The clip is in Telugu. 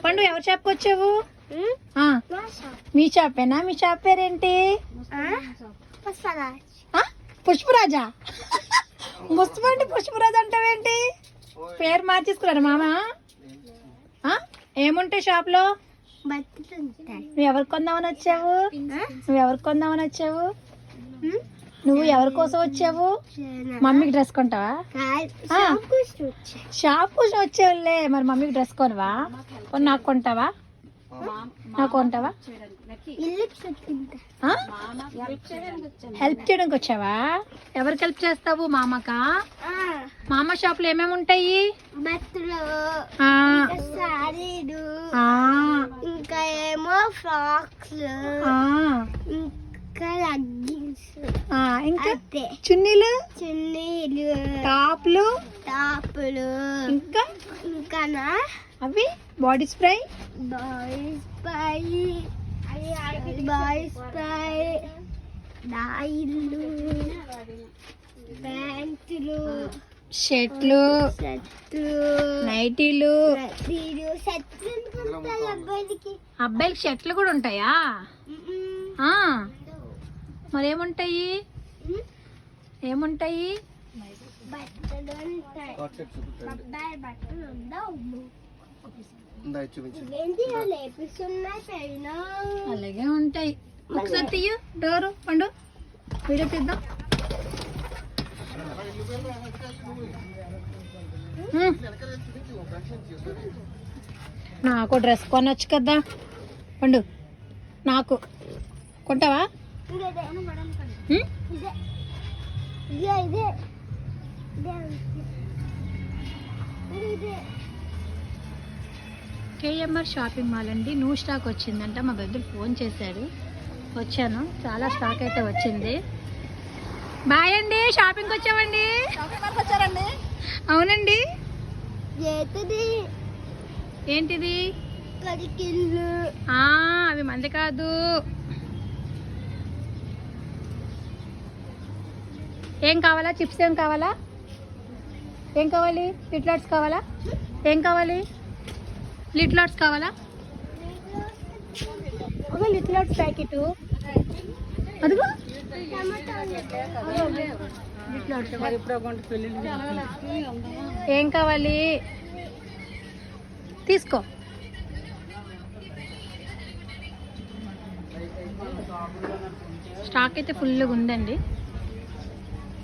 పండు ఎవరి షాప్కి వచ్చావు? మీ షాపేనా? మీ షాప్ పేరేంటి? పుష్పరాజా. ముస్మండి పుష్పరాజు అంటావేంటి? పేరు మార్చేసుకున్నారు మామ. ఏముంటాయి షాప్ లో? నువ్వు ఎవరికి కొందామని వచ్చావు? నువ్వు ఎవరి కోసం వచ్చావు? మమ్మీకి డ్రెస్ కొంటావా? షాప్ కోసం వచ్చావులే. మరి మమ్మీకి డ్రెస్ కొనవా? నాకు కొంటావా? హెల్ప్ చేయడానికి వచ్చావా? ఎవరికి హెల్ప్ చేస్తావు? మామకా? మామ షాప్ లో ఏమేమి ఉంటాయి? ఇంకా ఏమో ఫ్రాక్స్, ఇంకా లెగ్గిన్స్, ఇంకా చున్నీలు, టాప్లు, ఇంకా అవి బాడీ స్ప్రే, ప్యాంటులు, షర్ట్లు, నైటీలు. అబ్బాయిలకి షర్ట్లు కూడా ఉంటాయా? మరేముంటాయి? అలాగే ఉంటాయి. ఒకసారి తీయు డోరు పండు, వీడియో తీద్దాం. నాకు డ్రెస్ కొనొచ్చు కదా పండు. నాకు కొంటావా? కేఎంఆర్ షాపింగ్ మాల్ అండి. న్యూ స్టాక్ వచ్చిందంట. మా పెద్దలు ఫోన్ చేశాడు, వచ్చాను. చాలా స్టాక్ అయితే వచ్చింది. బాయ్ అండి, షాపింగ్కి వచ్చామండి. వచ్చారండి? అవునండి. ఏంటిది? అవి మంది కాదు. ఏం కావాలా? చిప్స్ ఏం కావాలా? ఏం కావాలి? లిట్లాట్స్ కావాలా? ఏం కావాలి? లిట్లాట్స్ కావాలా? లిట్లాట్స్ ప్యాకెట్ అదిగో. ఏం కావాలి? తీసుకో. స్టాక్ అయితే ఫుల్గా ఉందండి.